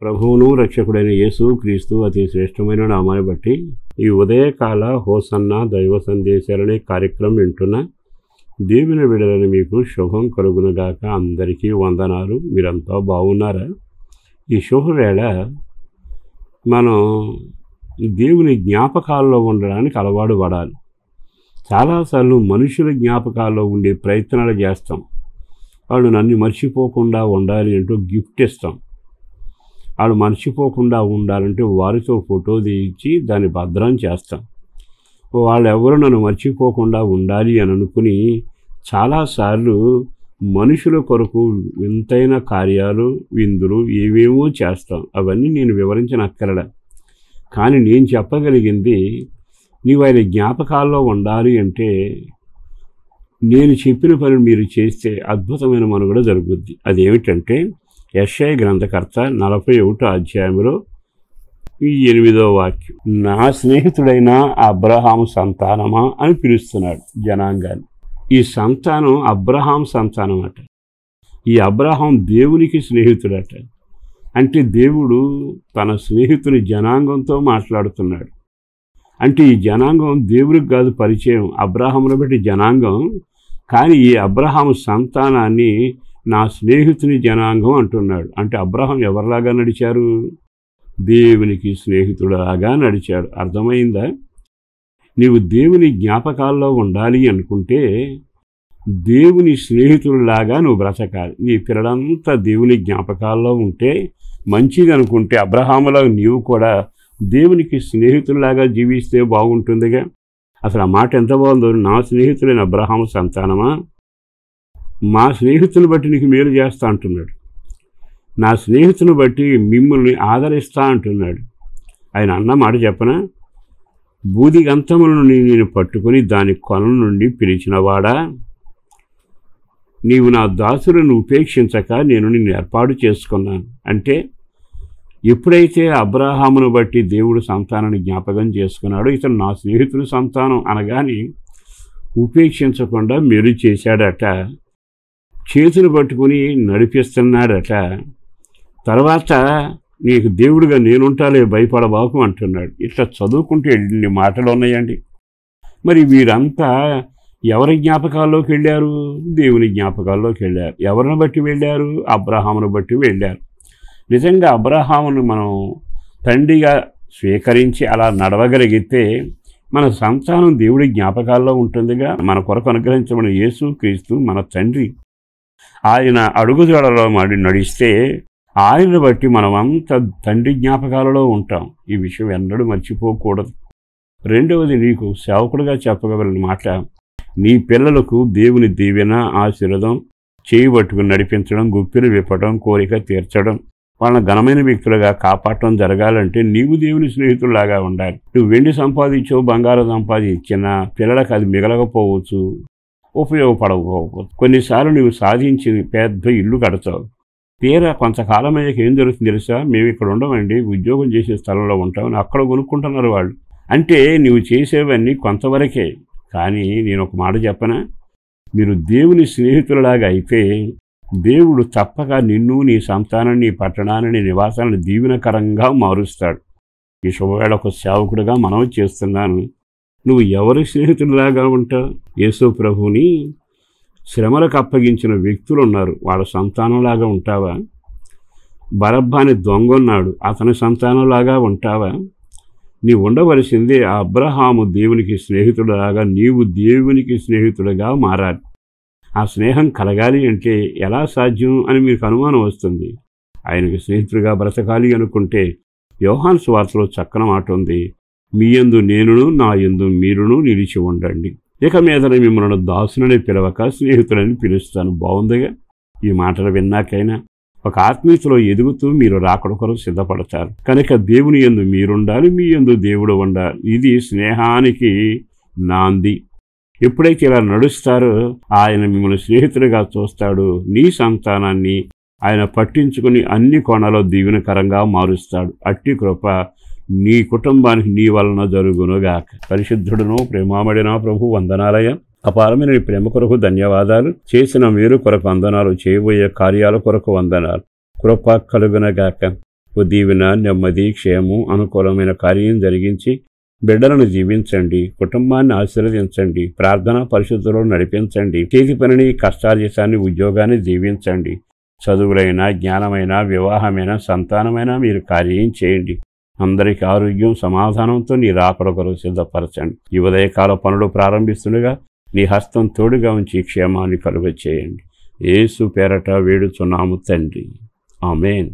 ప్రభువును రక్షకుడైన యేసు క్రీస్తు అతి శ్రేష్టమైన నామాన్ని బట్టి ఈ ఉదయకాల హోసన్న దైవ సందేశాలనే కార్యక్రమం వింటున్న దేవుని విడుదలని మీకు శుభం కలుగునుగాక. అందరికీ వందనాలు. మీరంతా బాగున్నారా? ఈ శుభవేళ మనం దేవుని జ్ఞాపకాల్లో ఉండడానికి అలవాటు పడాలి. చాలాసార్లు మనుషుల జ్ఞాపకాల్లో ఉండే ప్రయత్నాలు చేస్తాం. వాళ్ళు నన్ను మర్చిపోకుండా ఉండాలి అంటూ గిఫ్ట్ ఇస్తాం. వాళ్ళు మర్చిపోకుండా ఉండాలంటే వారితో ఫోటో తీయించి దాన్ని భద్రం చేస్తాం. వాళ్ళు ఎవరు నన్ను మర్చిపోకుండా ఉండాలి అని అనుకుని చాలాసార్లు మనుషుల కొరకు వింతైన కార్యాలు విందులు ఏవేమో చేస్తాం. అవన్నీ నేను వివరించనక్కరడా. కానీ నేను చెప్పగలిగింది, నీవు ఆయన జ్ఞాపకాల్లో ఉండాలి అంటే నేను చెప్పిన పని మీరు చేస్తే అద్భుతమైన మనుగడ జరుగుద్ది. అదేమిటంటే యెషయా గ్రంథకర్త 41వ అధ్యాయంలో ఈ 8వ వాక్యం, నా స్నేహితుడైన అబ్రహాము సంతానమా అని పిలుస్తున్నాడు జనాంగాన్ని. ఈ సంతానం అబ్రహాం సంతానం అట. ఈ అబ్రహాం దేవునికి స్నేహితుడట. అంటే దేవుడు తన స్నేహితుని జనాంగంతో మాట్లాడుతున్నాడు. అంటే ఈ జనాంగం దేవుడికి కాదు పరిచయం, అబ్రహామును బట్టి జనాంగం. కానీ ఈ అబ్రహాము సంతానాన్ని నా స్నేహితుని జనాంగం అంటున్నాడు. అంటే అబ్రహాం ఎవరిలాగా నడిచారు? దేవునికి స్నేహితుడిలాగా నడిచాడు. అర్థమైందా? నీవు దేవుని జ్ఞాపకాల్లో ఉండాలి అనుకుంటే దేవుని స్నేహితుడిలాగా నువ్వు బ్రతకాలి. నీ పిల్లలంతా దేవుని జ్ఞాపకాల్లో ఉంటే మంచిది అనుకుంటే అబ్రహాములా నీవు కూడా దేవునికి స్నేహితుడిలాగా జీవిస్తే బాగుంటుందిగా. అసలు ఆ మాట ఎంత బాగుందో, నా స్నేహితుడైన అబ్రహాము సంతానమా, మా స్నేహితుని బట్టి నీకు మేలు చేస్తా అంటున్నాడు. నా స్నేహితుని బట్టి మిమ్మల్ని ఆదరిస్తా అంటున్నాడు. ఆయన అన్న మాట చెప్పనా, బూదిగంతములను నేను పట్టుకొని దాని కొన నుండి పిలిచినవాడా, నీవు నా దాసులను ఉపేక్షించక నేను నిన్ను ఏర్పాటు చేసుకున్నాను. అంటే ఎప్పుడైతే అబ్రహామును బట్టి దేవుడు సంతానాన్ని జ్ఞాపకం చేసుకున్నాడో, ఇతను నా స్నేహితుడు సంతానం అనగాని ఉపేక్షించకుండా మేలు చేశాడట, చేతులు పట్టుకుని నడిపిస్తున్నాడట. తర్వాత నీకు దేవుడిగా నేనుంటాలే, భయపడబాకు అంటున్నాడు. ఇట్లా చదువుకుంటే ఎన్ని మాటలు ఉన్నాయండి. మరి వీరంతా ఎవరి జ్ఞాపకాల్లోకి వెళ్ళారు? దేవుని జ్ఞాపకాల్లోకి వెళ్ళారు. ఎవరిని బట్టి వెళ్ళారు? అబ్రహామును బట్టి వెళ్ళారు. నిజంగా అబ్రహామును మనం తండ్రిగా స్వీకరించి అలా నడవగలిగితే మన సంతానం దేవుడి జ్ఞాపకాల్లో ఉంటుందిగా. మన కొరకు అనుగ్రహించబడిన యేసు క్రీస్తు మన తండ్రి. ఆయన అడుగుజాడలో నడిస్తే ఆయనను బట్టి మనమంతా తండ్రి జ్ఞాపకాలలో ఉంటాం. ఈ విషయం ఎన్నడూ మర్చిపోకూడదు. రెండవది, నీకు సేవకుడుగా చెప్పగలిగిన మాట, నీ పిల్లలకు దేవుని దీవెన ఆశీర్వాదం చేయబట్టుకుని నడిపించడం, గుప్పిలు విప్పడం, కోరిక తీర్చడం, వాళ్ళని ఘనమైన వ్యక్తులుగా కాపాడటం జరగాలంటే నీవు దేవుని స్నేహితుల్లాగా ఉండాలి. నువ్వు వెండి సంపాదించో బంగారం సంపాదించినా పిల్లలకు అది మిగలకపోవచ్చు, ఉపయోగపడకపోవచ్చు. కొన్నిసార్లు నువ్వు సాధించి పెద్ద ఇల్లు కడతావు. తీరా కొంతకాలం అయ్యాక ఏం జరుగుతుంది తెలుసా? మేము ఇక్కడ ఉండమండి, ఉద్యోగం చేసే స్థలంలో ఉంటామని అక్కడ కొనుక్కుంటున్నారు వాళ్ళు. అంటే నువ్వు చేసేవన్నీ కొంతవరకే. కానీ నేను ఒక మాట చెప్పనా, మీరు దేవుని స్నేహితులలాగా అయితే దేవుడు తప్పక నిన్ను, నీ సంతానాన్ని, నీ పట్టణాన్ని, నీ నివాసాలను దీవెనకరంగా మారుస్తాడు. ఈ శుభవేళ ఒక సేవకుడిగా మనవి చేస్తున్నాను, నువ్వు ఎవరి స్నేహితుడిలాగా ఉంటావు? యేసు ప్రభువుని శ్రమలకు అప్పగించిన వ్యక్తులు ఉన్నారు, వాళ్ళ సంతానంలాగా ఉంటావా? బరబ్బాని దొంగ ఉన్నాడు, అతని సంతానంలాగా ఉంటావా? నీవు ఉండవలసిందే అబ్రహాము దేవునికి స్నేహితుడిలాగా నీవు దేవునికి స్నేహితుడిగా మారాలి. ఆ స్నేహం కలగాలి అంటే ఎలా సాధ్యం అని మీకు అనుమానం వస్తుంది. ఆయనకి స్నేహితుడిగా బ్రతకాలి అనుకుంటే యోహాను సువార్తలో చక్కని మాట ఉంది, మీ యందు నేనును నా యందు మీరును నిలిచి ఉండండి. ఇక మీదన మిమ్మల్ని దాసులని పిలవక స్నేహితులని పిలుస్తాను. బాగుందిగా? ఈ మాటలు విన్నాకైనా ఒక ఆత్మీయతలో ఎదుగుతూ మీరు రాకడ కొరకు సిద్ధపడతారు. కనుక దేవుని యందు మీరుండాలి, మీ యందు దేవుడు ఉండాలి. ఇది స్నేహానికి నాంది. ఎప్పుడైతే ఇలా నడుస్తారో ఆయన మిమ్మల్ని స్నేహితుడిగా చూస్తాడు. నీ సంతానాన్ని ఆయన పట్టించుకుని అన్ని కోణాల్లో దీవెనకరంగా మారుస్తాడు. అట్టి కృప నీ కుటుంబానికి నీ వలన జరుగునుగాక. పరిశుద్ధుడును ప్రేమామడిన ప్రభు వందనాలయ. అపారమైన నీ ప్రేమ కొరకు ధన్యవాదాలు. చేసిన మేలు కొరకు వందనాలు, చేయబోయే కార్యాల కొరకు వందనాలు. కృప కలుగునగాక. దీవెన, నెమ్మది, క్షేమం, అనుకూలమైన కార్యం జరిగించి బిడ్డలను జీవించండి, కుటుంబాన్ని ఆశీర్వదించండి, ప్రార్థన పరిశుద్ధులు నడిపించండి, చేతి పనిని, కష్టార్జితాన్ని, ఉద్యోగాన్ని దీవించండి, చదువులైన, జ్ఞానమైన, వివాహమైన, సంతానమైన మీరు కార్యం చేయండి. అందరికీ ఆరోగ్యం, సమాధానంతో నీ రాకడ కొరకు సిద్ధపరచండి. ఈ ఉదయకాల పనులు ప్రారంభిస్తుండగా నీ హస్తం తోడుగా ఉంచి క్షేమాన్ని కలుగచేయండి. యేసు పేరట వేడుచున్నాము తండ్రి. ఆమేన్.